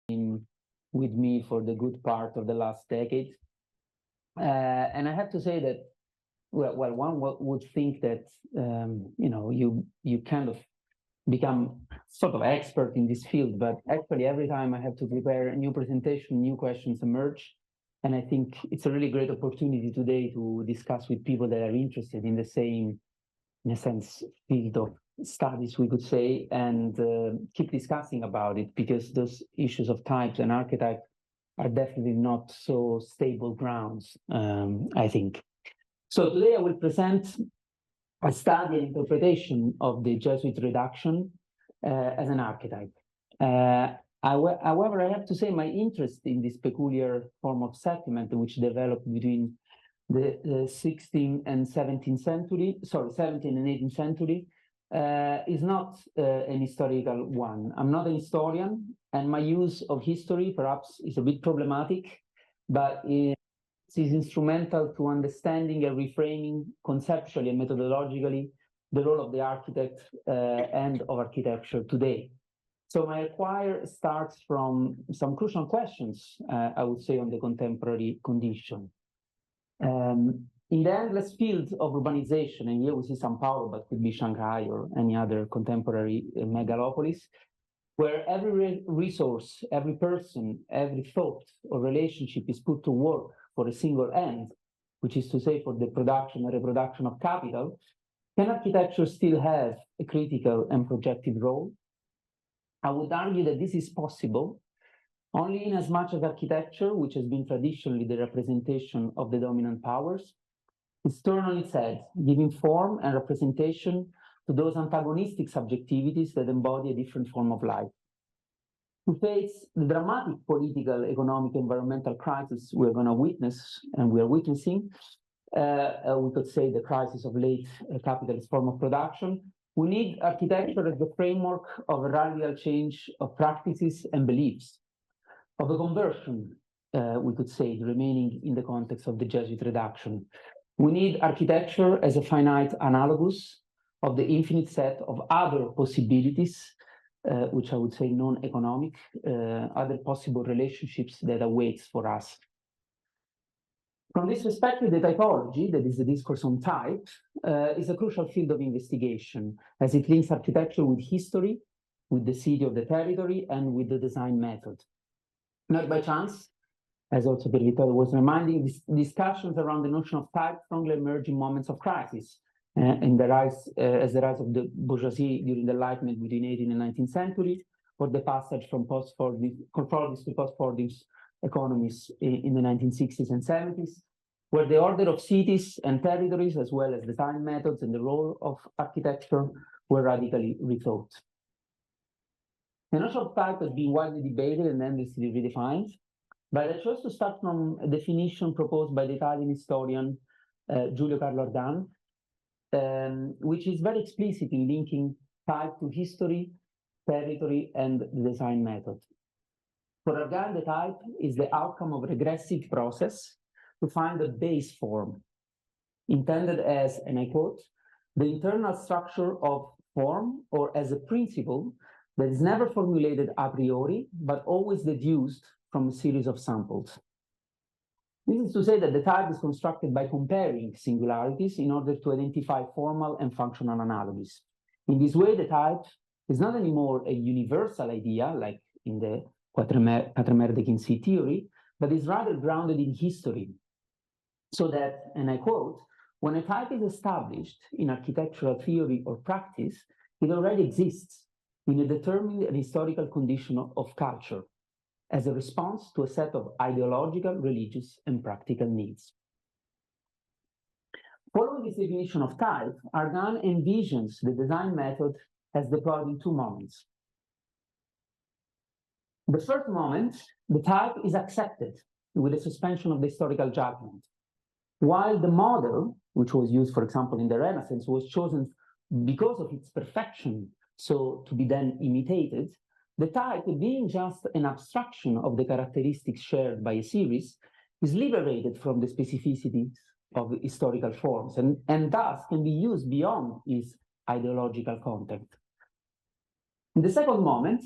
with me for the good part of the last decade. And I have to say that, well, one would think that, you kind of become sort of expert in this field, but actually every time I have to prepare a new presentation, new questions emerge. And I think it's a really great opportunity today to discuss with people that are interested in the same, in a sense, field of studies, we could say, and keep discussing about it, because those issues of types and archetypes are definitely not so stable grounds, I think. So today I will present a study and interpretation of the Jesuit reduction as an archetype. However, I have to say my interest in this peculiar form of settlement, which developed between the 16th and 17th century, 17th and 18th century, is not an historical one. I'm not a historian, and my use of history perhaps is a bit problematic, but it is instrumental to understanding and reframing conceptually and methodologically the role of the architect and of architecture today. So my inquiry starts from some crucial questions, I would say, on the contemporary condition. In the endless field of urbanization, and here we see São Paulo, but could be Shanghai or any other contemporary megalopolis, where every resource, every person, every thought or relationship is put to work for a single end, which is to say for the production and reproduction of capital, can architecture still have a critical and projective role? I would argue that this is possible only in as much as architecture, which has been traditionally the representation of the dominant powers, is turned on its head, giving form and representation to those antagonistic subjectivities that embody a different form of life. To face the dramatic political, economic, environmental crisis we're going to witness, and we are witnessing, we could say the crisis of late capitalist form of production, we need architecture as the framework of a radical change of practices and beliefs, of a conversion, we could say, remaining in the context of the Jesuit reduction. We need architecture as a finite analogus of the infinite set of other possibilities, which I would say non-economic, other possible relationships that awaits for us. From this perspective, the typology, that is the discourse on type, is a crucial field of investigation, as it links architecture with history, with the city of the territory, and with the design method. Not by chance, as also Davide was reminding, discussions around the notion of type strongly emerge in moments of crisis, and as the rise of the bourgeoisie during the Enlightenment between 18th and 19th centuries, or the passage from conformist to post-Fordist economies in the 1960s and 70s, where the order of cities and territories, as well as design methods and the role of architecture, were radically rethought. The notion of type has been widely debated and endlessly redefined, but I chose to start from a definition proposed by the Italian historian Giulio Carlo Ardan, which is very explicit in linking type to history, territory, and the design method. For Ardan, the type is the outcome of a regressive process to find a base form, intended as, and I quote, the internal structure of form, or as a principle that is never formulated a priori, but always deduced from a series of samples. This is to say that the type is constructed by comparing singularities in order to identify formal and functional analogies. In this way, the type is not anymore a universal idea, like in the Quatremer-de-Quincey theory, but is rather grounded in history. So that, and I quote, when a type is established in architectural theory or practice, it already exists in a determined and historical condition of culture, as a response to a set of ideological, religious, and practical needs. Following this definition of type, Ardan envisions the design method as deployed in two moments. The first moment, the type is accepted with a suspension of the historical judgment, while the model, which was used, for example, in the Renaissance, was chosen because of its perfection, so to be then imitated. The type, being just an abstraction of the characteristics shared by a series, is liberated from the specificities of historical forms and thus can be used beyond its ideological content. In the second moment,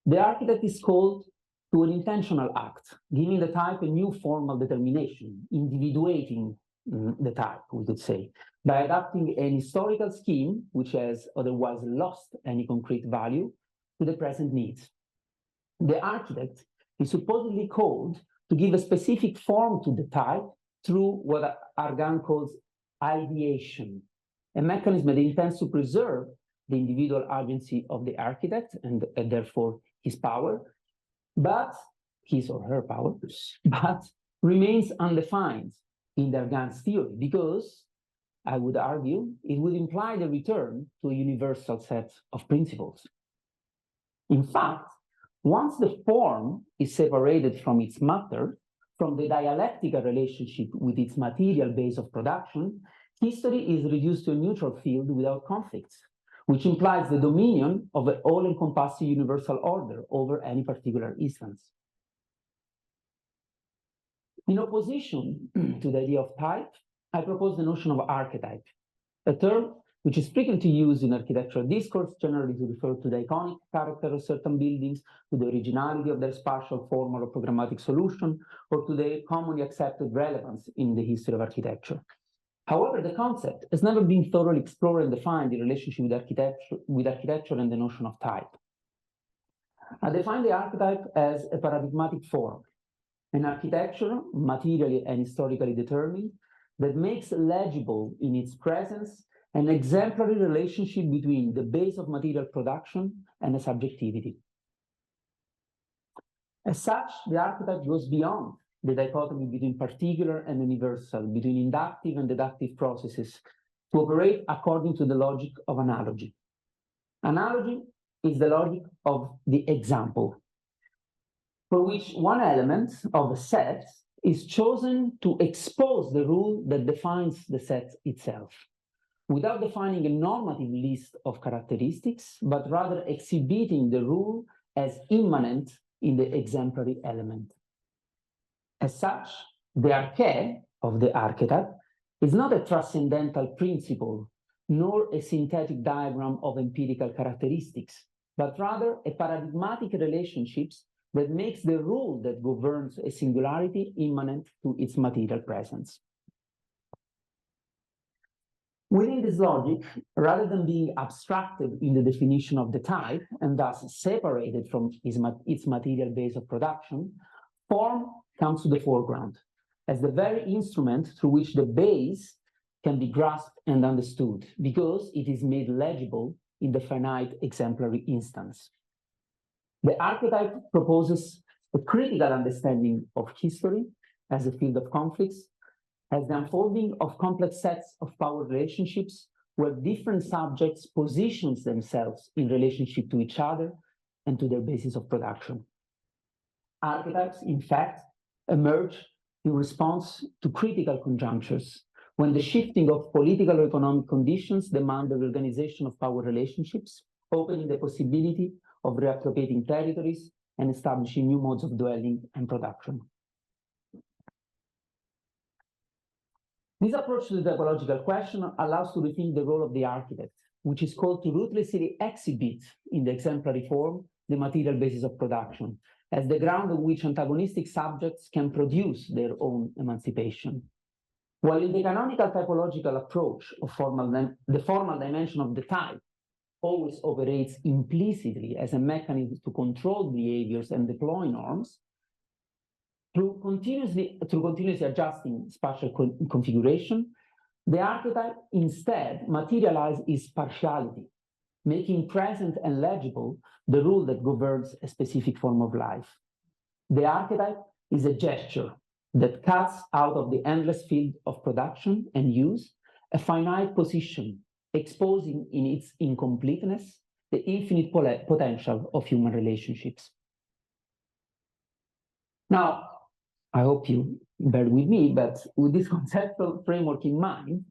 the architect is called to an intentional act, giving the type a new formal determination, individuating the type, we could say, by adapting an historical scheme which has otherwise lost any concrete value to the present needs. The architect is supposedly called to give a specific form to the type through what Argan calls ideation, a mechanism that intends to preserve the individual agency of the architect and therefore his power, but his or her power, but remains undefined in the Argan's theory because, I would argue, it would imply the return to a universal set of principles. In fact, once the form is separated from its matter, from the dialectical relationship with its material base of production, history is reduced to a neutral field without conflicts, which implies the dominion of an all-encompassing universal order over any particular instance. In opposition to the idea of type, I propose the notion of archetype, a term which is frequently used in architectural discourse, generally to refer to the iconic character of certain buildings, to the originality of their spatial, formal, or programmatic solution, or to their commonly accepted relevance in the history of architecture. However, the concept has never been thoroughly explored and defined in relationship with architecture and the notion of type. I define the archetype as a paradigmatic form, an architecture, materially and historically determined, that makes legible in its presence an exemplary relationship between the base of material production and a subjectivity. As such, the archetype goes beyond the dichotomy between particular and universal, between inductive and deductive processes, to operate according to the logic of analogy. Analogy is the logic of the example, for which one element of a set is chosen to expose the rule that defines the set itself, without defining a normative list of characteristics, but rather exhibiting the rule as immanent in the exemplary element. As such, the arche of the archetype is not a transcendental principle, nor a synthetic diagram of empirical characteristics, but rather a paradigmatic relationships that makes the rule that governs a singularity immanent to its material presence. Within this logic, rather than being abstracted in the definition of the type and thus separated from its material base of production, form comes to the foreground as the very instrument through which the base can be grasped and understood, because it is made legible in the finite exemplary instance. The archetype proposes a critical understanding of history as a field of conflicts, as the unfolding of complex sets of power relationships where different subjects position themselves in relationship to each other and to their basis of production. Archetypes, in fact, emerge in response to critical conjunctures when the shifting of political or economic conditions demand the reorganization of power relationships, opening the possibility of reappropriating territories and establishing new modes of dwelling and production. This approach to the typological question allows to rethink the role of the architect, which is called to ruthlessly exhibit in the exemplary form the material basis of production, as the ground on which antagonistic subjects can produce their own emancipation. While in the canonical typological approach of the formal dimension of the type always operates implicitly as a mechanism to control behaviors and deploy norms, through continuously adjusting spatial configuration, the archetype instead materializes its partiality, making present and legible the rule that governs a specific form of life. The archetype is a gesture that cuts out of the endless field of production and use a finite position, exposing in its incompleteness the infinite potential of human relationships. Now, I hope you bear with me, but with this conceptual framework in mind,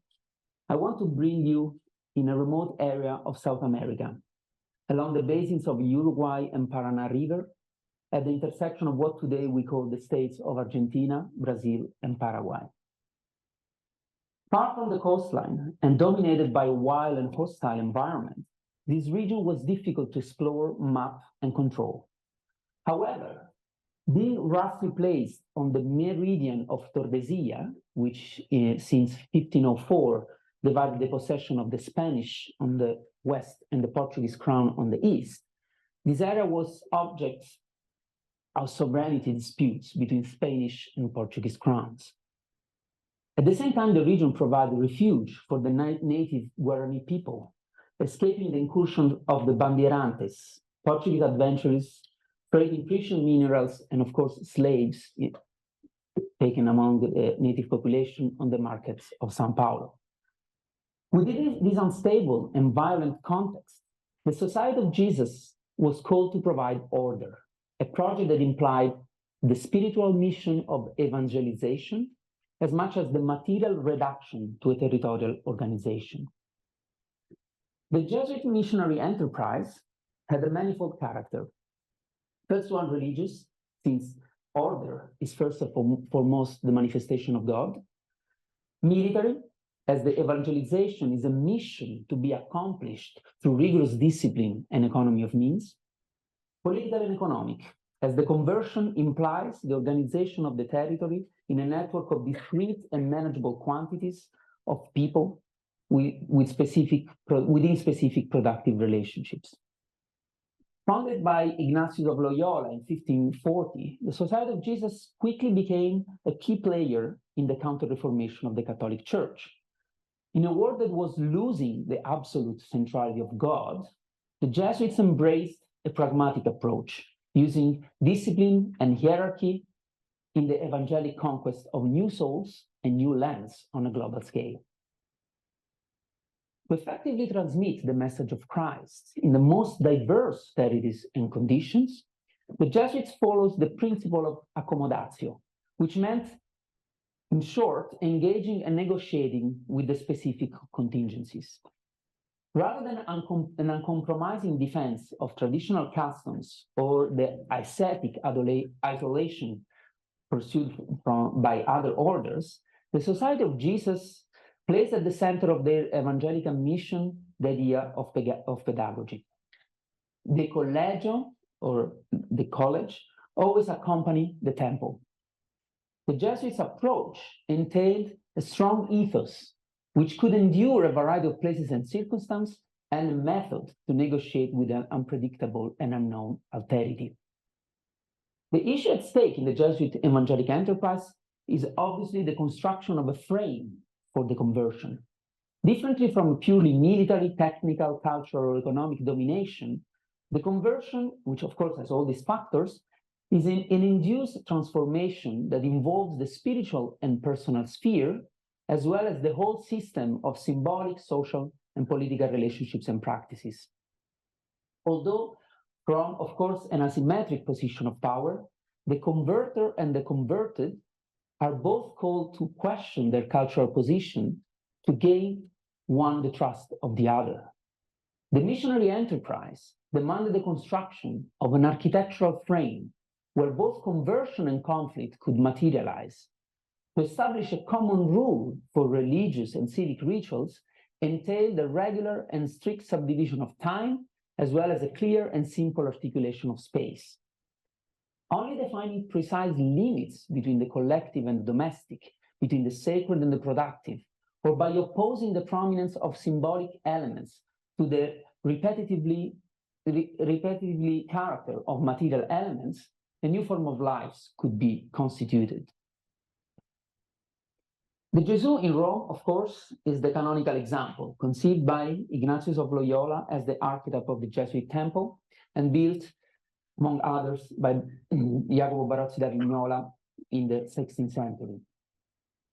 I want to bring you in a remote area of South America, along the basins of Uruguay and Paraná River, at the intersection of what today we call the states of Argentina, Brazil, and Paraguay. Far from the coastline and dominated by a wild and hostile environment, this region was difficult to explore, map, and control. However, Being roughly placed on the meridian of Tordesillas, which since 1504 divided the possession of the Spanish on the west and the Portuguese crown on the east, this area was object of sovereignty disputes between Spanish and Portuguese crowns. At the same time, the region provided refuge for the native Guarani people, escaping the incursion of the Bandeirantes, Portuguese adventurers trading precious minerals and, of course, slaves taken among the native population on the markets of São Paulo. Within this unstable and violent context, the Society of Jesus was called to provide order, a project that implied the spiritual mission of evangelization as much as the material reduction to a territorial organization. The Jesuit missionary enterprise had a manifold character. First one, religious, since order is first and foremost the manifestation of God. Military, as the evangelization is a mission to be accomplished through rigorous discipline and economy of means. Political and economic, as the conversion implies the organization of the territory in a network of discrete and manageable quantities of people within specific productive relationships. Founded by Ignatius of Loyola in 1540, the Society of Jesus quickly became a key player in the counter-reformation of the Catholic Church. In a world that was losing the absolute centrality of God, the Jesuits embraced a pragmatic approach, using discipline and hierarchy in the evangelic conquest of new souls and new lands on a global scale. To effectively transmit the message of Christ in the most diverse territories and conditions, the Jesuits follows the principle of accommodatio, which meant, in short, engaging and negotiating with the specific contingencies. Rather than an uncompromising defense of traditional customs or the ascetic isolation pursued by other orders, the Society of Jesus placed at the center of their evangelical mission the idea of pedagogy. The collegio, or the college, always accompanied the temple. The Jesuits' approach entailed a strong ethos, which could endure a variety of places and circumstances, and a method to negotiate with an unpredictable and unknown alterity. The issue at stake in the Jesuit evangelical enterprise is obviously the construction of a frame for the conversion. Differently from purely military, technical, cultural, or economic domination, the conversion, which of course has all these factors, is an induced transformation that involves the spiritual and personal sphere, as well as the whole system of symbolic, social, and political relationships and practices. Although from, of course, an asymmetric position of power, the converter and the converted are both called to question their cultural position to gain one the trust of the other. The missionary enterprise demanded the construction of an architectural frame where both conversion and conflict could materialize. To establish a common rule for religious and civic rituals entailed the regular and strict subdivision of time, as well as a clear and simple articulation of space. Only defining precise limits between the collective and the domestic, between the sacred and the productive, or by opposing the prominence of symbolic elements to the repetitively character of material elements, a new form of lives could be constituted. The Jesuit in Rome, of course, is the canonical example, conceived by Ignatius of Loyola as the archetype of the Jesuit temple and built, among others, by Jacopo Barozzi da Vignola in the 16th century.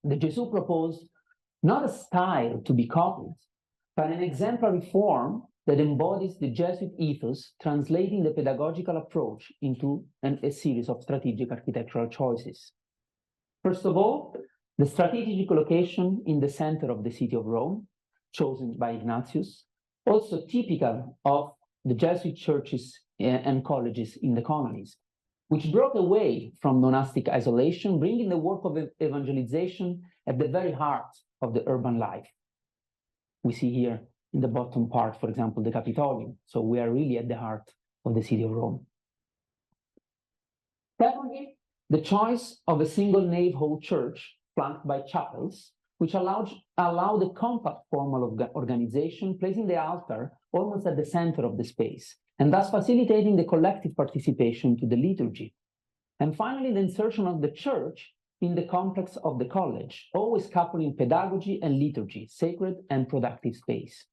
The Jesuit proposed not a style to be copied, but an exemplary form that embodies the Jesuit ethos, translating the pedagogical approach into a series of strategic architectural choices. First of all, the strategic location in the center of the city of Rome, chosen by Ignatius, also typical of the Jesuit churches and colleges in the colonies, which broke away from monastic isolation, bringing the work of evangelization at the very heart of the urban life. We see here in the bottom part, for example, the Capitolium. So we are really at the heart of the city of Rome. Secondly, the choice of a single nave hall church flanked by chapels, which allow the compact formal organization, placing the altar almost at the center of the space, and thus facilitating the collective participation to the liturgy. And finally, the insertion of the church in the complex of the college, always coupling pedagogy and liturgy, sacred and productive space.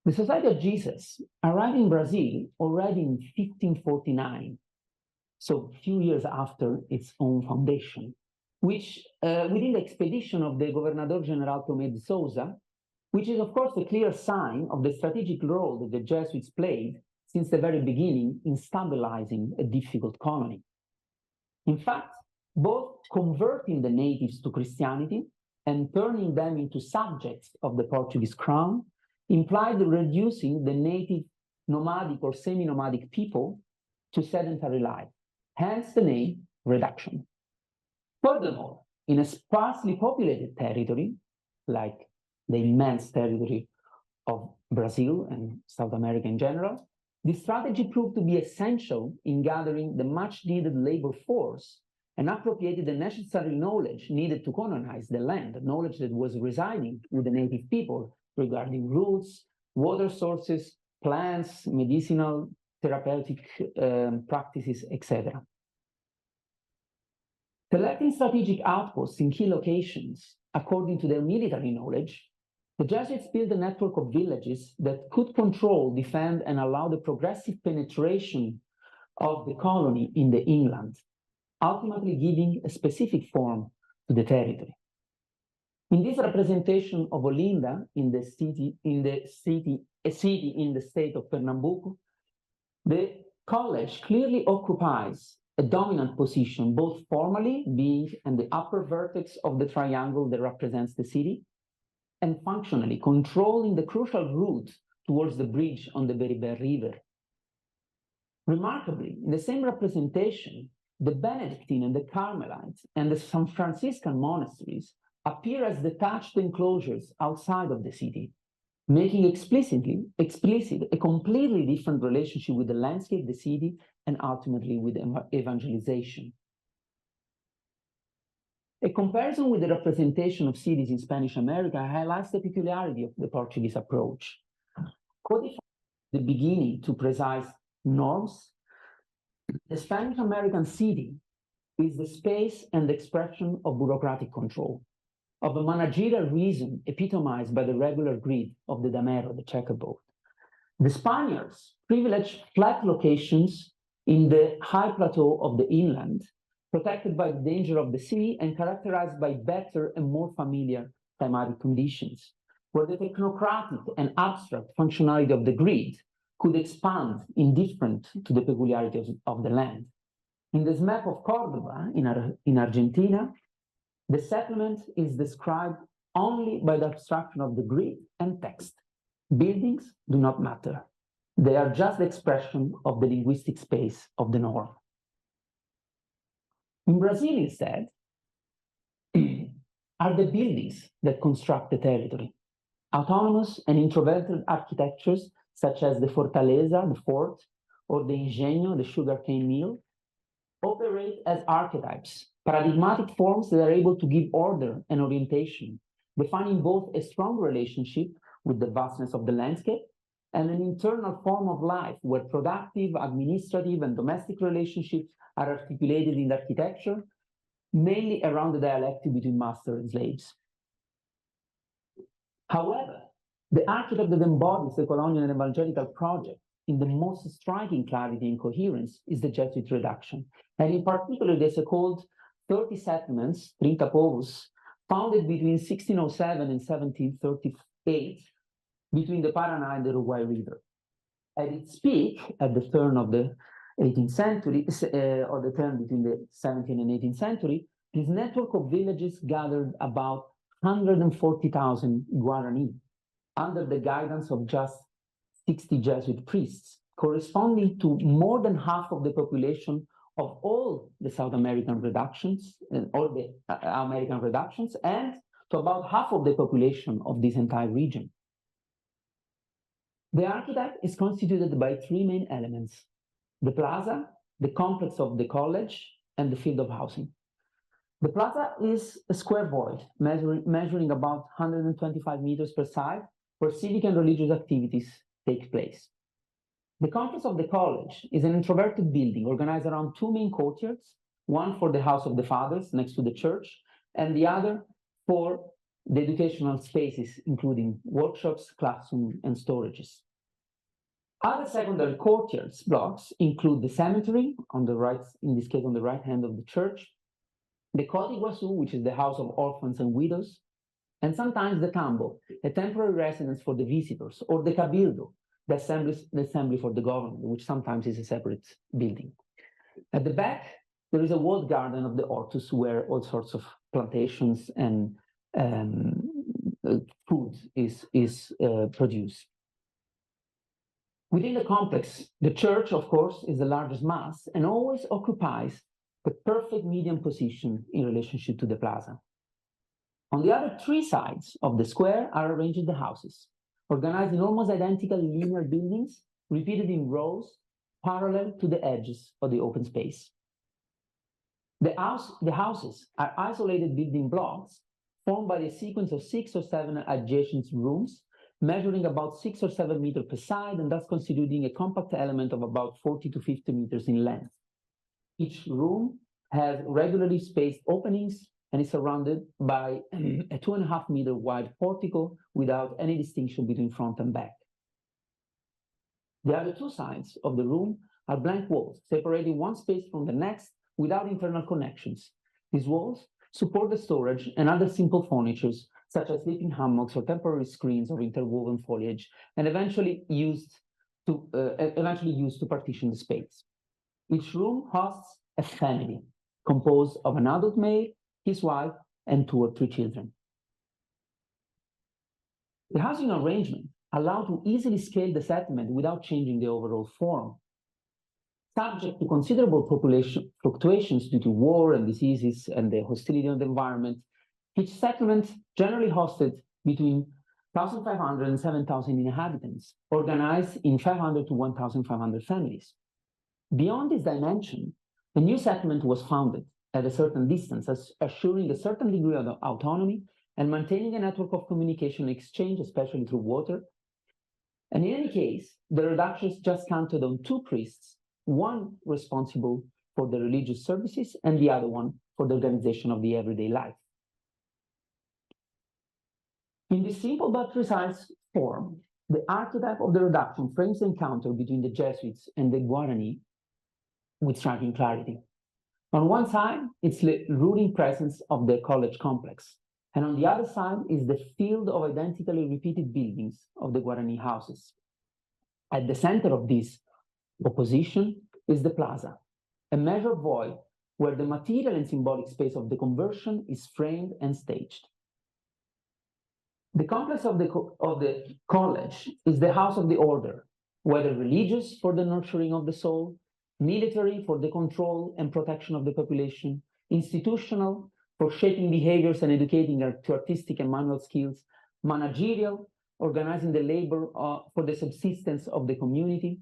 The Society of Jesus arrived in Brazil already in 1549, so a few years after its own foundation, which within the expedition of the Governador General Tomé de Souza, which is of course a clear sign of the strategic role that the Jesuits played since the very beginning in stabilizing a difficult colony. In fact, both converting the natives to Christianity and turning them into subjects of the Portuguese crown implied reducing the native nomadic or semi-nomadic people to sedentary life, hence the name reduction. Furthermore, in a sparsely populated territory, like the immense territory of Brazil and South America in general, this strategy proved to be essential in gathering the much-needed labor force and appropriated the necessary knowledge needed to colonize the land, knowledge that was residing with the native people regarding roots, water sources, plants, medicinal, therapeutic practices, etc. Selecting strategic outposts in key locations according to their military knowledge, the Jesuits built a network of villages that could control, defend, and allow the progressive penetration of the colony in the inland, ultimately giving a specific form to the territory. In this representation of Olinda in the city in the state of Pernambuco, the college clearly occupies a dominant position, both formally being in the upper vertex of the triangle that represents the city, and functionally controlling the crucial route towards the bridge on the Beriber River. Remarkably, in the same representation, the Benedictine and the Carmelites and the San Franciscan monasteries appear as detached enclosures outside of the city, making explicit a completely different relationship with the landscape, the city, and ultimately with evangelization. A comparison with the representation of cities in Spanish America highlights the peculiarity of the Portuguese approach. Codifying the beginning to precise norms, the Spanish American city is the space and expression of bureaucratic control, of a managerial reason epitomized by the regular grid of the damero, the checkerboard. The Spaniards privileged flat locations in the high plateau of the inland, protected by the danger of the sea and characterized by better and more familiar climatic conditions, where the technocratic and abstract functionality of the grid could expand indifferent to the peculiarities of the land. In this map of Cordoba in Argentina, the settlement is described only by the abstraction of the grid and text. Buildings do not matter. They are just the expression of the linguistic space of the north. In Brazil, instead, are the buildings that construct the territory. Autonomous and introverted architectures, such as the Fortaleza, the fort, or the Engenho, the sugarcane mill, operate as archetypes, paradigmatic forms that are able to give order and orientation, defining both a strong relationship with the vastness of the landscape and an internal form of life where productive, administrative, and domestic relationships are articulated in architecture, mainly around the dialectic between master and slaves. However, the architect that embodies the colonial and evangelical project in the most striking clarity and coherence is the Jesuit reduction, and in particular the so-called 30 settlements, 30 povos, founded between 1607 and 1738 between the Paraná and the Uruguay River. At its peak, at the turn of the 18th century, or the turn between the 17th and 18th century, this network of villages gathered about 140,000 Guarani under the guidance of just 60 Jesuit priests, corresponding to more than half of the population of all the South American reductions, all the American reductions, and to about half of the population of this entire region. The archetype is constituted by three main elements: the plaza, the complex of the college, and the field of housing. The plaza is a square void measuring about 125 meters per side, where civic and religious activities take place. The complex of the college is an introverted building organized around two main courtyards, one for the House of the Fathers next to the church, and the other for the educational spaces, including workshops, classrooms, and storages. Other secondary courtyards blocks include the cemetery, on the right, in this case on the right hand of the church, the Cotiguasu, which is the house of orphans and widows, and sometimes the Tambo, a temporary residence for the visitors, or the Cabildo, the assembly for the government, which sometimes is a separate building. At the back, there is a walled garden of the Hortus, where all sorts of plantations and food is produced. Within the complex, the church, of course, is the largest mass and always occupies the perfect median position in relationship to the plaza. On the other three sides of the square are arranged the houses, organized in almost identical linear buildings, repeated in rows, parallel to the edges of the open space. The houses are isolated building blocks formed by a sequence of 6 or 7 adjacent rooms, measuring about 6 or 7 meters per side, and thus constituting a compact element of about 40 to 50 meters in length. Each room has regularly spaced openings and is surrounded by a 2.5 meter wide portico without any distinction between front and back. The other two sides of the room are blank walls, separating one space from the next without internal connections. These walls support the storage and other simple furnitures, such as sleeping hammocks or temporary screens or interwoven foliage, and eventually used to partition the space. Each room hosts a family composed of an adult male, his wife, and 2 or 3 children. The housing arrangement allowed to easily scale the settlement without changing the overall form. Subject to considerable population fluctuations due to war and diseases and the hostility of the environment, each settlement generally hosted between 1,500 and 7,000 inhabitants, organized in 500 to 1,500 families. Beyond this dimension, a new settlement was founded at a certain distance, assuring a certain degree of autonomy and maintaining a network of communication exchange, especially through water. And in any case, the reductions just counted on 2 priests, one responsible for the religious services and the other one for the organization of the everyday life. In this simple but precise form, the archetype of the reduction frames the encounter between the Jesuits and the Guarani with striking clarity. On one side, it's the ruling presence of the college complex, and on the other side is the field of identically repeated buildings of the Guarani houses. At the center of this opposition is the plaza, a measured void where the material and symbolic space of the conversion is framed and staged. The complex of the college is the house of the order, whether religious for the nurturing of the soul, military for the control and protection of the population, institutional for shaping behaviors and educating to artistic and manual skills, managerial, organizing the labor for the subsistence of the community.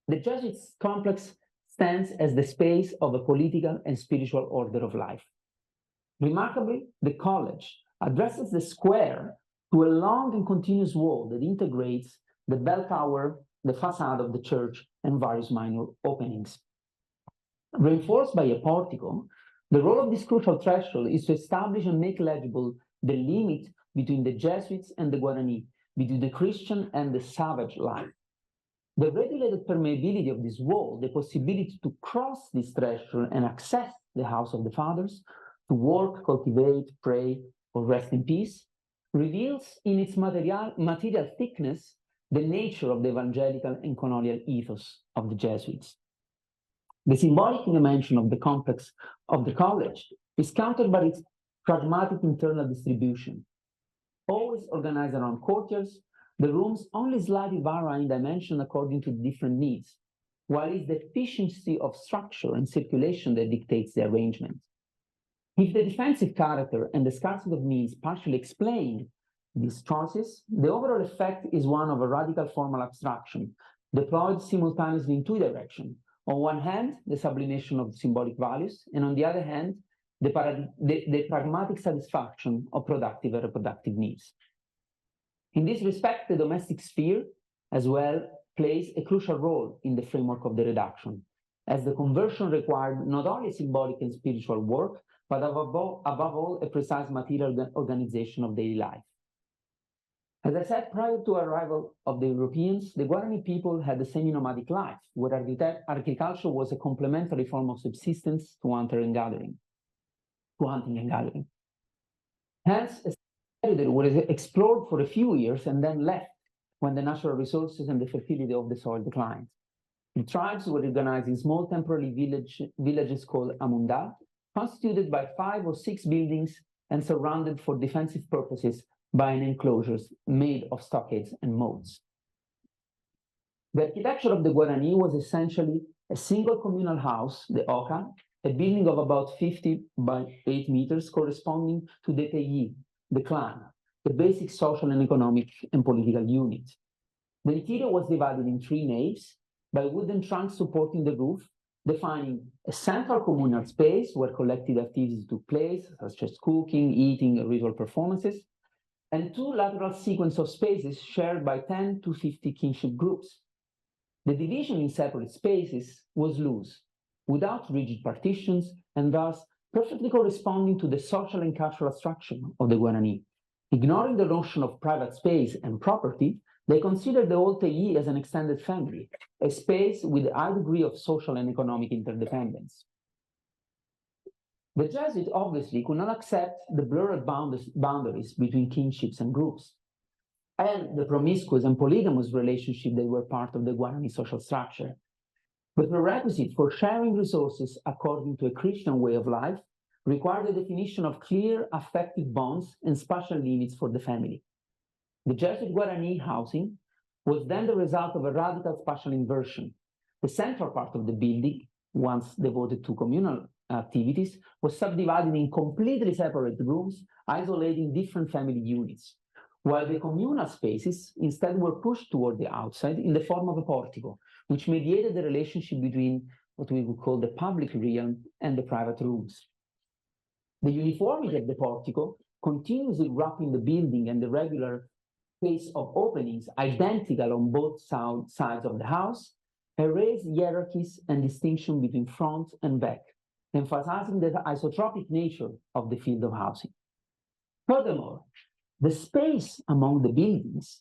The Jesuits complex stands as the space of a political and spiritual order of life. Remarkably, the college addresses the square to a long and continuous wall that integrates the bell tower, the facade of the church, and various minor openings. Reinforced by a portico, the role of this crucial threshold is to establish and make legible the limit between the Jesuits and the Guarani, between the Christian and the savage life. The regulated permeability of this wall, the possibility to cross this threshold and access the house of the fathers, to work, cultivate, pray, or rest in peace, reveals in its material thickness the nature of the evangelical and colonial ethos of the Jesuits. The symbolic dimension of the complex of the college is countered by its pragmatic internal distribution. Always organized around courtyards, the rooms only slightly vary in dimension according to different needs, while it's the efficiency of structure and circulation that dictates the arrangement. If the defensive character and the scarcity of means partially explain these choices, the overall effect is one of a radical formal abstraction, deployed simultaneously in 2 directions, On one hand, the sublimation of symbolic values, and on the other hand, the pragmatic satisfaction of productive and reproductive needs. In this respect, the domestic sphere as well plays a crucial role in the framework of the reduction, as the conversion required not only symbolic and spiritual work, but above all, a precise material organization of daily life. As I said, prior to arrival of the Europeans, the Guarani people had a semi-nomadic life, where agriculture was a complementary form of subsistence to hunting and gathering. Hence, a territory was explored for a few years and then left when the natural resources and the fertility of the soil declined. The tribes were organized in small temporary villages called amunda, constituted by 5 or 6 buildings and surrounded for defensive purposes by an enclosures made of stockades and moats. The architecture of the Guarani was essentially a single communal house, the oca, a building of about 50 by 8 meters corresponding to the teyi, the clan, the basic social and economic and political unit. The interior was divided in 3 naves by wooden trunks supporting the roof, defining a central communal space where collective activities took place, such as cooking, eating, and ritual performances, and 2 lateral sequence of spaces shared by 10 to 50 kinship groups. The division in separate spaces was loose, without rigid partitions, and thus perfectly corresponding to the social and cultural structure of the Guarani. Ignoring the notion of private space and property, they considered the whole teyi as an extended family, a space with a high degree of social and economic interdependence. The Jesuits obviously could not accept the blurred boundaries between kinships and groups, and the promiscuous and polygamous relationship that were part of the Guarani social structure. The prerequisite for sharing resources according to a Christian way of life required the definition of clear affective bonds and spatial limits for the family. The Jesuit Guarani housing was then the result of a radical spatial inversion. The central part of the building, once devoted to communal activities, was subdivided in completely separate rooms, isolating different family units, while the communal spaces instead were pushed toward the outside in the form of a portico, which mediated the relationship between what we would call the public realm and the private rooms. The uniformity of the portico, continuously wrapping the building and the regular space of openings identical on both sides of the house, erased hierarchies and distinction between front and back, emphasizing the isotropic nature of the field of housing. Furthermore, the space among the buildings,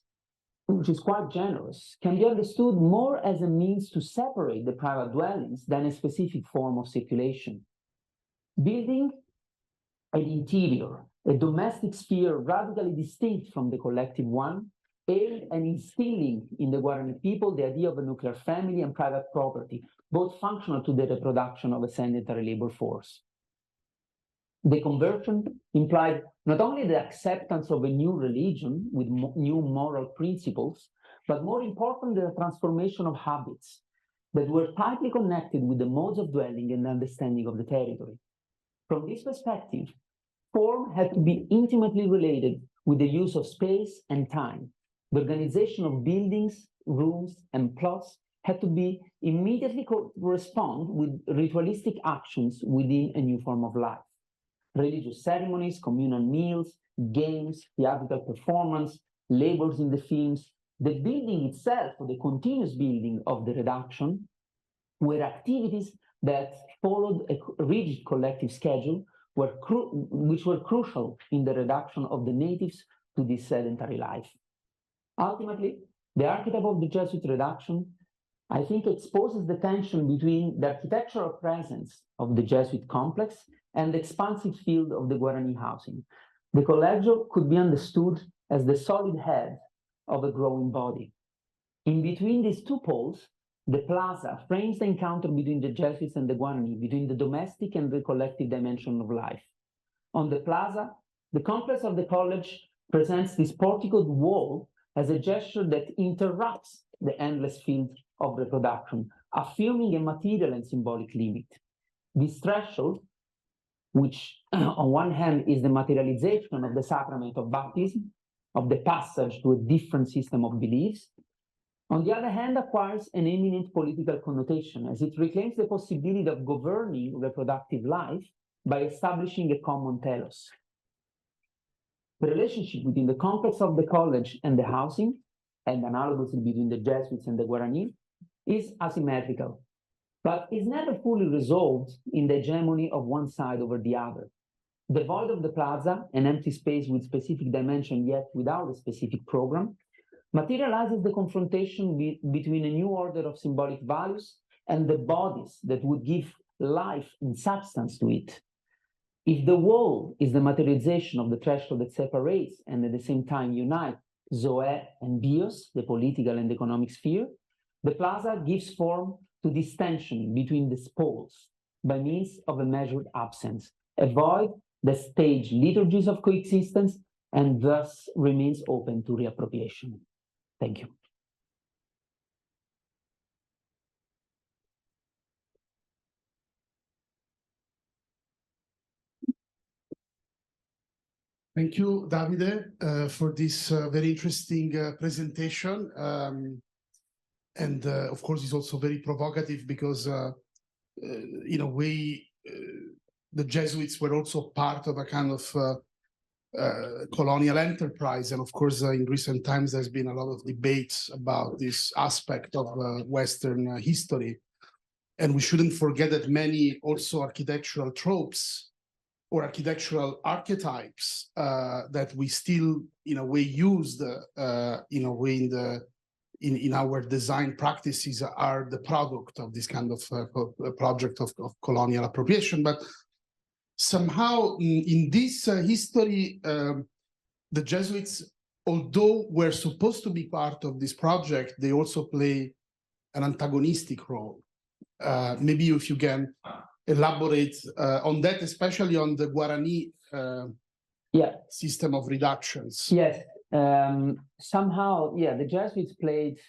which is quite generous, can be understood more as a means to separate the private dwellings than a specific form of circulation. Building an interior, a domestic sphere radically distinct from the collective one, aimed at instilling in the Guarani people the idea of a nuclear family and private property, both functional to the reproduction of a sedentary labor force. The conversion implied not only the acceptance of a new religion with new moral principles, but more importantly, the transformation of habits that were tightly connected with the modes of dwelling and understanding of the territory. From this perspective, form had to be intimately related with the use of space and time. The organization of buildings, rooms, and plots had to be immediately correspond with ritualistic actions within a new form of life. Religious ceremonies, communal meals, games, theatrical performance, labors in the films, the building itself, or the continuous building of the reduction, were activities that followed a rigid collective schedule, which were crucial in the reduction of the natives to this sedentary life. Ultimately, the archetype of the Jesuit reduction, I think, exposes the tension between the architectural presence of the Jesuit complex and the expansive field of the Guarani housing. The collegio could be understood as the solid head of a growing body. In between these two poles, the plaza frames the encounter between the Jesuits and the Guarani, between the domestic and the collective dimension of life. On the plaza, the complex of the college presents this porticoed wall as a gesture that interrupts the endless field of reproduction, affirming a material and symbolic limit. This threshold, which on one hand is the materialization of the sacrament of baptism, of the passage to a different system of beliefs, On the other hand, acquires an eminent political connotation, as it reclaims the possibility of governing reproductive life by establishing a common telos. The relationship between the complex of the college and the housing, and analogously between the Jesuits and the Guarani, is asymmetrical, but is never fully resolved in the hegemony of one side over the other. Devoid of the plaza, an empty space with specific dimension yet without a specific program, materializes the confrontation between a new order of symbolic values and the bodies that would give life and substance to it. If the wall is the materialization of the threshold that separates and at the same time unites Zoe and Bios, the political and economic sphere, the plaza gives form to this tension between the poles by means of a measured absence, avoid the stage liturgies of coexistence, and thus remains open to reappropriation. Thank you. Thank you, Davide, for this very interesting presentation. And of course, it's also very provocative because, in a way, the Jesuits were also part of a kind of colonial enterprise. And of course, in recent times, there's been a lot of debates about this aspect of Western history. And we shouldn't forget that many also architectural tropes or architectural archetypes that we still, in a way, used in a way in our design practices are the product of this kind of project of colonial appropriation. But somehow in this history, the Jesuits, although were supposed to be part of this project, they also play an antagonistic role. Maybe if you can elaborate on that, especially on the Guarani system of reductions. Yes, somehow, the Jesuits played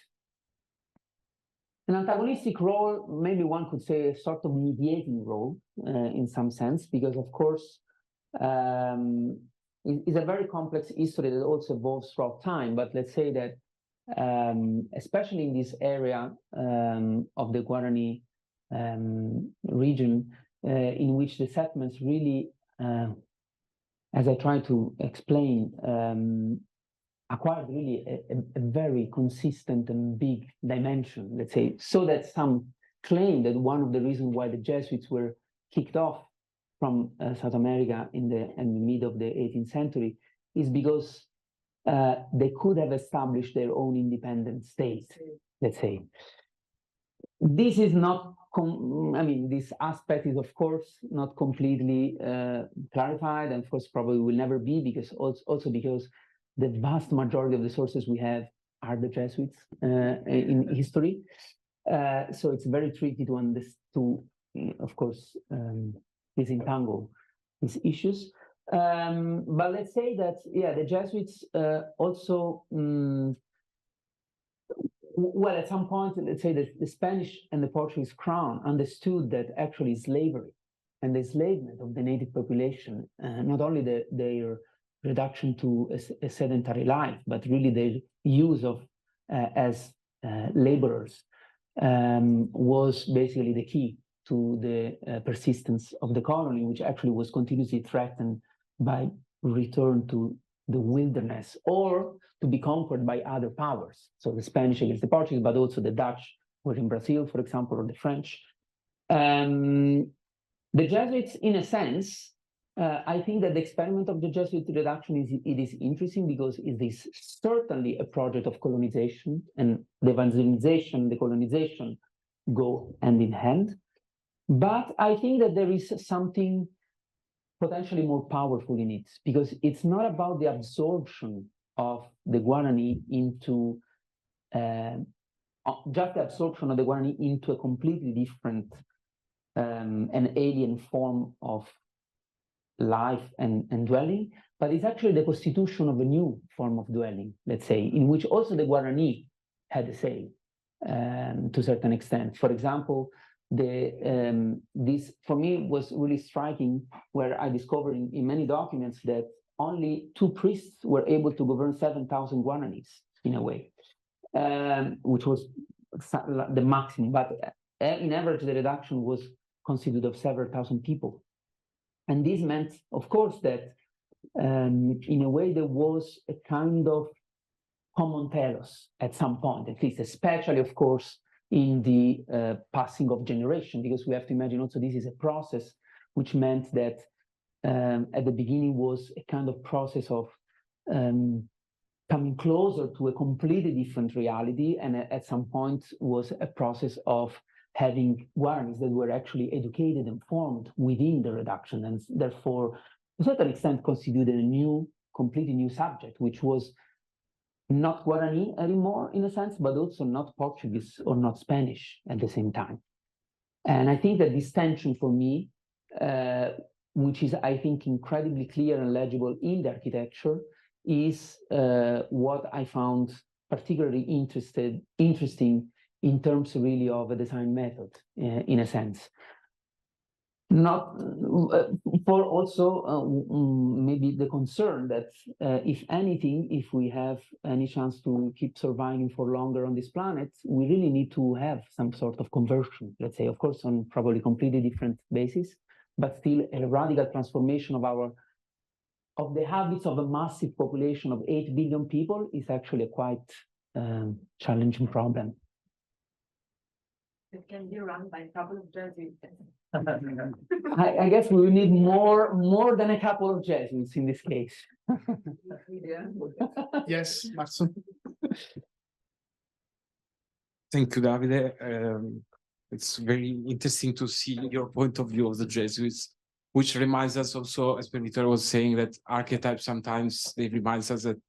an antagonistic role, maybe one could say a sort of mediating role in some sense, because of course, it's a very complex history that also evolves throughout time. But let's say that, especially in this area of the Guarani region, in which the settlements really, as I try to explain, acquired really a very consistent and big dimension, let's say, so that some claim that one of the reasons why the Jesuits were kicked off from South America in the mid of the 18th century is because they could have established their own independent state, let's say. This is not, this aspect is of course not completely clarified, and of course probably will never be, because also because the vast majority of the sources we have are the Jesuits in history. So it's very tricky to of course, disentangle these issues. But let's say that, the Jesuits also, well, at some point, let's say that the Spanish and the Portuguese crown understood that actually slavery and the enslavement of the native population, not only their reduction to a sedentary life, but really their use of as laborers was basically the key to the persistence of the colony, which actually was continuously threatened by return to the wilderness or to be conquered by other powers. So the Spanish against the Portuguese, but also the Dutch were in Brazil, for example, or the French. The Jesuits, in a sense, I think that the experiment of the Jesuit reduction is interesting because it is certainly a project of colonization, and the evangelization, the colonization go hand in hand. But I think that there is something potentially more powerful in it, because it's not about the absorption of the Guarani into just the absorption of the Guarani into a completely different and alien form of life and dwelling, but it's actually the constitution of a new form of dwelling, let's say, in which also the Guarani had a say to a certain extent. For example, this for me was really striking, where I discovered in many documents that only 2 priests were able to govern 7,000 Guaranis in a way. which was the maximum. But in average, the reduction was constituted of several thousand people. And this meant, of course, that in a way there was a kind of common telos at some point, at least, especially, of course, in the passing of generation, because we have to imagine also this is a process which meant that at the beginning was a kind of process of coming closer to a completely different reality, and at some point was a process of having Guaranis that were actually educated and formed within the reduction, and therefore, to a certain extent, constituted a completely new subject, which was not Guarani anymore, in a sense, but also not Portuguese or not Spanish at the same time. And I think that this tension for me, which is, I think, incredibly clear and legible in the architecture, is what I found particularly interesting in terms really of a design method, in a sense. Not for also maybe the concern that if anything, if we have any chance to keep surviving for longer on this planet, we really need to have some sort of conversion, let's say, of course, on probably completely different basis, but still a radical transformation of the habits of a massive population of 8 billion people is actually a quite challenging problem. It can be run by a couple of Jesuits. I guess we will need more than a couple of Jesuits in this case. Yes, Marzo. Thank you, Davide. It's very interesting to see your point of view of the Jesuits, which reminds us also, as Benito was saying, that archetypes sometimes they remind us that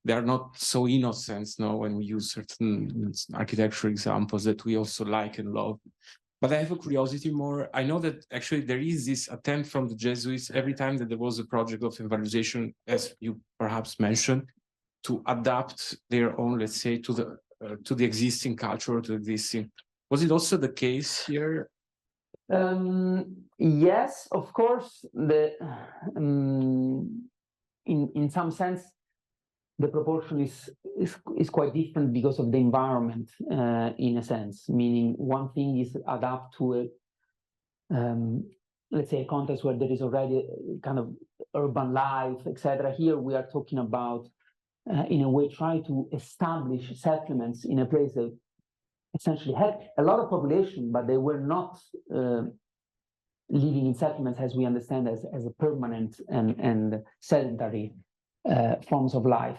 they are not so innocent, no, when we use certain architectural examples that we also like and love. But I have a curiosity more. I know that actually there is this attempt from the Jesuits every time that there was a project of evangelization, as you perhaps mentioned, to adapt their own, let's say, to the existing culture, to the existing. Was it also the case here? Yes, of course. In some sense, the proportion is quite different because of the environment, in a sense. Meaning, one thing is adapt to a, let's say, a context where there is already a kind of urban life, etc. Here we are talking about, in a way, try to establish settlements in a place that essentially had a lot of population, but they were not living in settlements as we understand as a permanent and sedentary forms of life.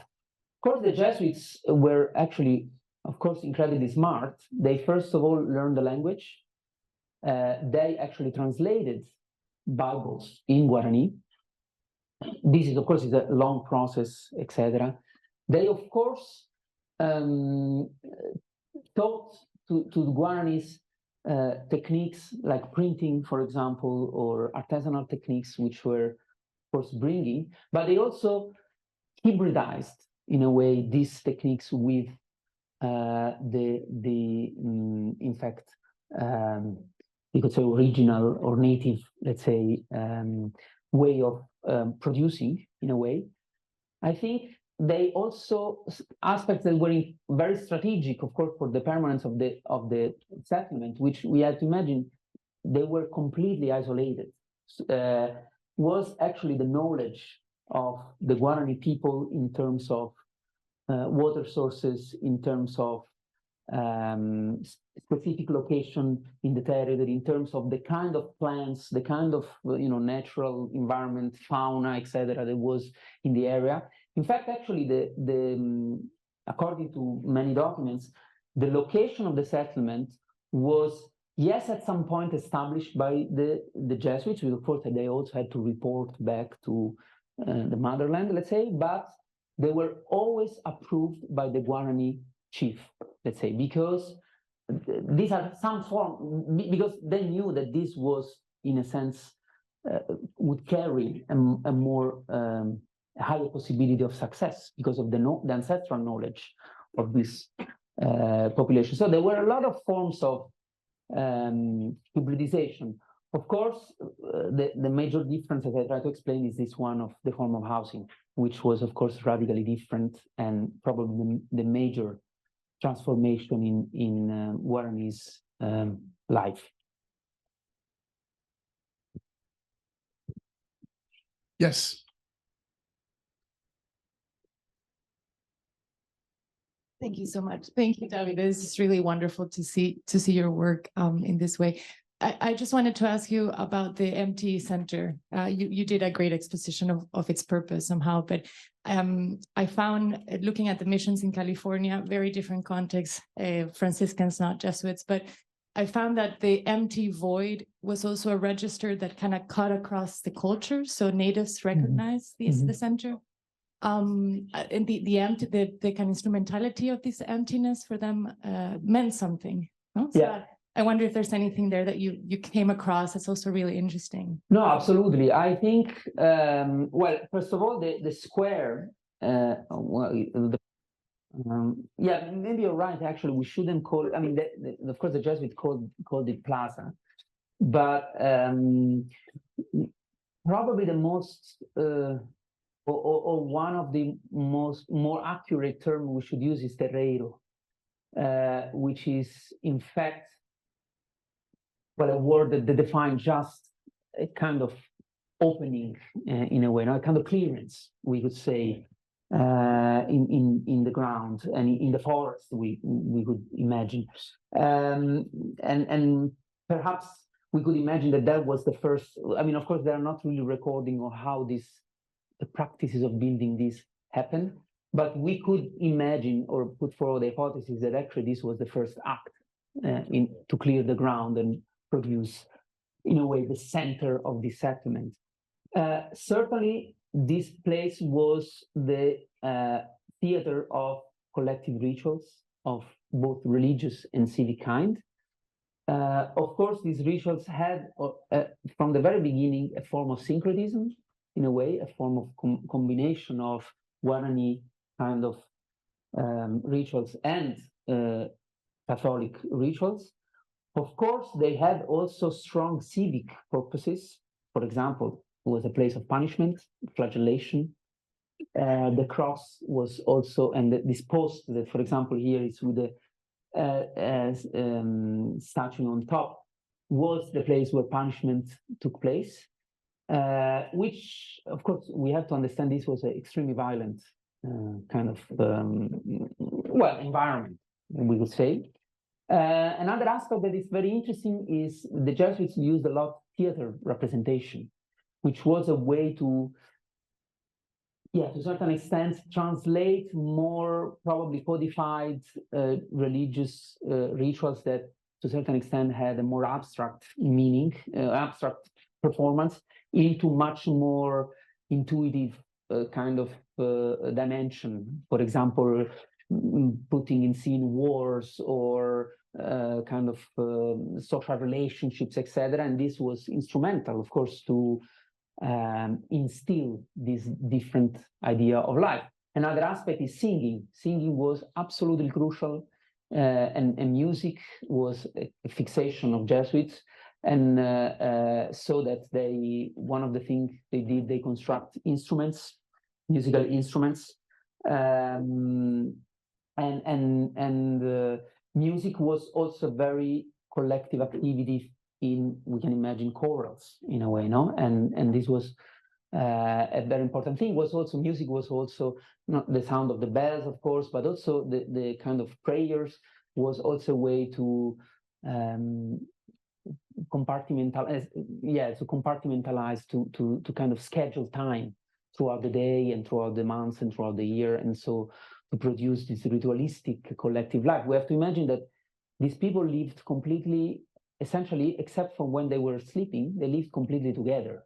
Of course, the Jesuits were actually, of course, incredibly smart. They first of all learned the language. They actually translated Bibles in Guarani. This is, of course, is a long process, etc. They, of course, taught to the Guaranis techniques like printing, for example, or artisanal techniques, which were, of course, bringing, but they also hybridized, in a way, these techniques with in fact, you could say original or native, let's say, way of producing, in a way. I think they also, aspects that were very strategic, of course, for the permanence of the settlement, which we had to imagine they were completely isolated, was actually the knowledge of the Guarani people in terms of water sources, in terms of specific location in the territory, in terms of the kind of plants, the kind of natural environment, fauna, etc. that was in the area. In fact, actually, according to many documents, the location of the settlement was, yes, at some point established by the Jesuits, which of course they also had to report back to the motherland, let's say, but they were always approved by the Guarani chief, let's say, because these are some form, because they knew that this was, in a sense, would carry a more higher possibility of success because of the ancestral knowledge of this population. So there were a lot of forms of hybridization. Of course, the major difference, as I try to explain, is this one of the form of housing, which was, of course, radically different and probably the major transformation in Guarani's life. Yes. Thank you so much. Thank you, Davide. This is really wonderful to see your work in this way. I just wanted to ask you about the empty center. You did a great exposition of its purpose somehow, but I found, looking at the missions in California, very different contexts, Franciscans, not Jesuits, but I found that the empty void was also a register that kind of cut across the culture. So natives recognized the center. And the empty, the kind of instrumentality of this emptiness for them meant something. No? So Yeah. I wonder if there's anything there that you came across that's also really interesting. No, absolutely. I think, well, first of all, the square, yeah, maybe you're right. Actually, we shouldn't call it, I mean, of course, the Jesuit called it plaza, but probably the most, or one of the more accurate term we should use is terreiro, which is, in fact, well, a word that defines just a kind of opening in a way, a kind of clearance, we could say, in the ground and in the forest, we could imagine. And perhaps we could imagine that was the first, I mean, of course, they are not really recording of how the practices of building this happened, but we could imagine or put forward the hypothesis that actually this was the first act to clear the ground and produce, in a way, the center of the settlement. Certainly, this place was the theater of collective rituals of both religious and civic kind. Of course, these rituals had, from the very beginning, a form of syncretism, in a way, a form of combination of Guarani kind of rituals and Catholic rituals. Of course, they had also strong civic purposes. For example, it was a place of punishment, flagellation. The cross was also, and this post that, for example, here is with the statue on top, was the place where punishment took place, which, of course, we have to understand this was an extremely violent kind of, well, environment, we would say. Another aspect that is very interesting is the Jesuits used a lot of theater representation, which was a way to, yeah, to a certain extent, translate more probably codified religious rituals that to a certain extent had a more abstract meaning, abstract performance, into much more intuitive kind of dimension. For example, putting in scene wars or kind of social relationships, etc. And this was instrumental, of course, to instill this different idea of life. Another aspect is singing. Singing was absolutely crucial, and music was a fixation of Jesuits. And so that one of the things they did, they construct instruments, musical instruments, and music was also very collective activity we can imagine chorals in a way, no? And this was a very important thing. Music was also not the sound of the bells, of course, but also the kind of prayers was also a way to compartmentalize, to kind of schedule time throughout the day and throughout the months and throughout the year, and so to produce this ritualistic collective life. We have to imagine that these people lived completely, essentially, except from when they were sleeping, they lived completely together,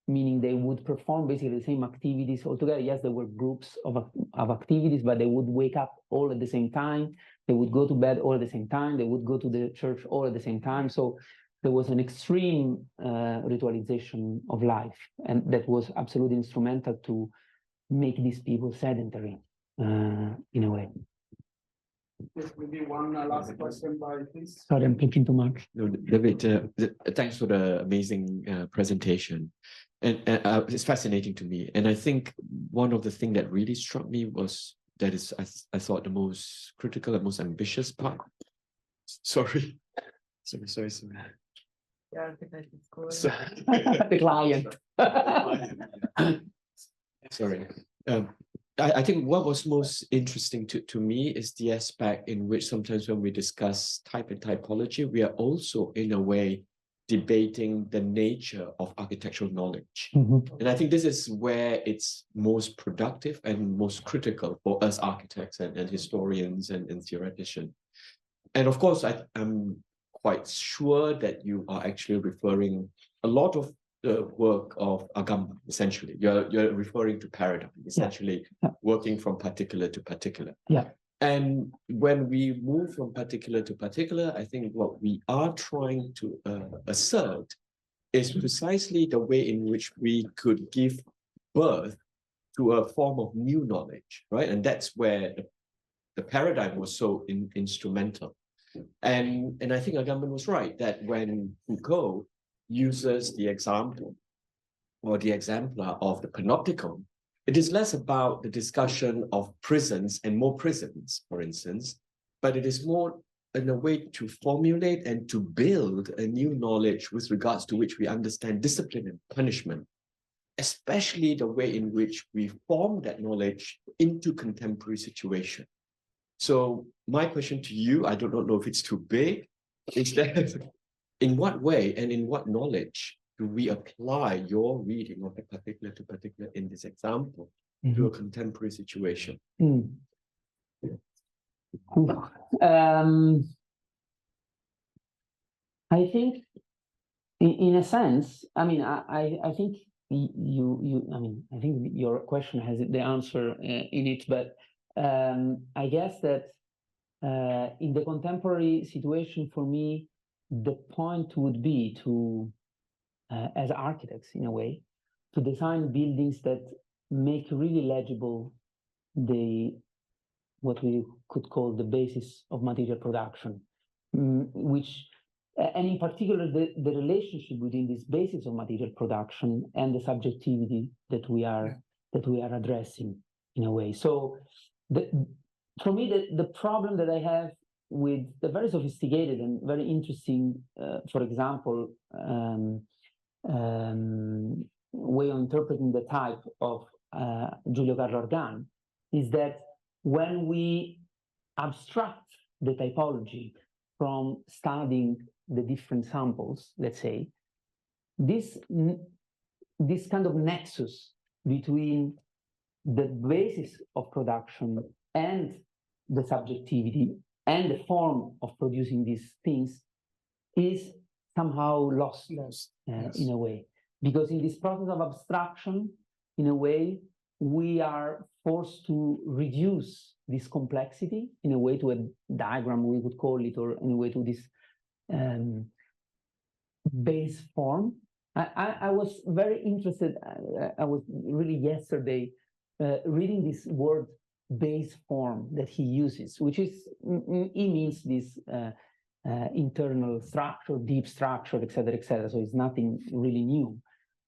meaning they would perform basically the same activities all together. Yes, there were groups of activities, but they would wake up all at the same time. They would go to bed all at the same time. They would go to the church all at the same time. So there was an extreme ritualization of life, and that was absolutely instrumental to make these people sedentary in a way. Yes, maybe one last question by please. Sorry, I'm thinking too much. No, David, thanks for the amazing presentation. And it's fascinating to me. And I think one of the things that really struck me was that is, I thought, the most critical and most ambitious part. Sorry. Sorry. The archetype is good. The client. Sorry. I think what was most interesting to me is the aspect in which sometimes when we discuss type and typology, we are also in a way debating the nature of architectural knowledge. And I think this is where it's most productive and most critical for us architects and historians and theoreticians. And of course, I'm quite sure that you are actually referring a lot of the work of Agama, essentially. You're referring to paradigm, essentially working from particular to particular. Yeah. And when we move from particular to particular, I think what we are trying to assert is precisely the way in which we could give birth to a form of new knowledge, right? And that's where the paradigm was so instrumental. And I think Agamben was right that when Foucault uses the example or the exemplar of the panopticon, it is less about the discussion of prisons and more prisons, for instance, but it is more in a way to formulate and to build a new knowledge with regards to which we understand discipline and punishment, especially the way in which we form that knowledge into contemporary situation. So my question to you, I don't know if it's too big, is that in what way and in what knowledge do we apply your reading of the particular to particular in this example to a contemporary situation? I think, in a sense, I mean, I think I think your question has the answer in it, but I guess that in the contemporary situation, for me, the point would be to, as architects, in a way, to design buildings that make really legible what we could call the basis of material production, which, and in particular, the relationship between this basis of material production and the subjectivity that we are addressing, in a way. So, for me, the problem that I have with the very sophisticated and very interesting, for example, way of interpreting the type of Giulio Carlo Argan is that when we abstract the typology from studying the different samples, let's say, this kind of nexus between the basis of production and the subjectivity and the form of producing these things is somehow lost in a way. Because in this process of abstraction, in a way, we are forced to reduce this complexity in a way to a diagram, we would call it, or in a way to this base form. I was very interested, I was really yesterday reading this word base form that he uses, which is, he means this internal structure, deep structure, etc., etc. So it's nothing really new.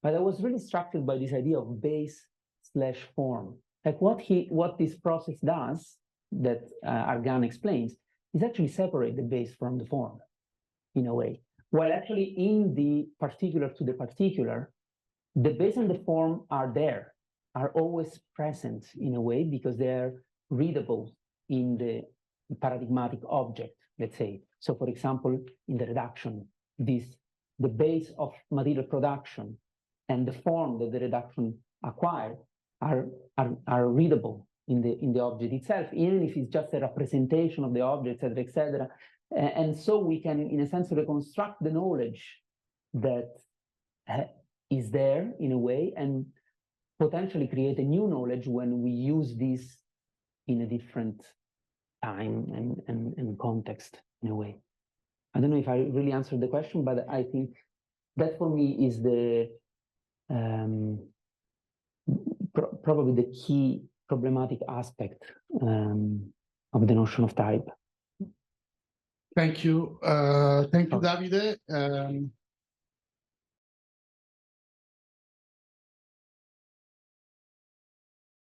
But I was really struck by this idea of base/form. Like what this process does, that Argan explains, is actually separate the base from the form, in a way. While actually in the particular to the particular, the base and the form are there, are always present in a way, because they're readable in the paradigmatic object, let's say. So for example, in the reduction, the base of material production and the form that the reduction acquired are readable in the object itself, even if it's just a representation of the object, etc., etc. And so we can, in a sense, reconstruct the knowledge that is there in a way, and potentially create a new knowledge when we use this in a different time and context, in a way. I don't know if I really answered the question, but I think that for me is the probably the key problematic aspect of the notion of type. Thank you, Davide.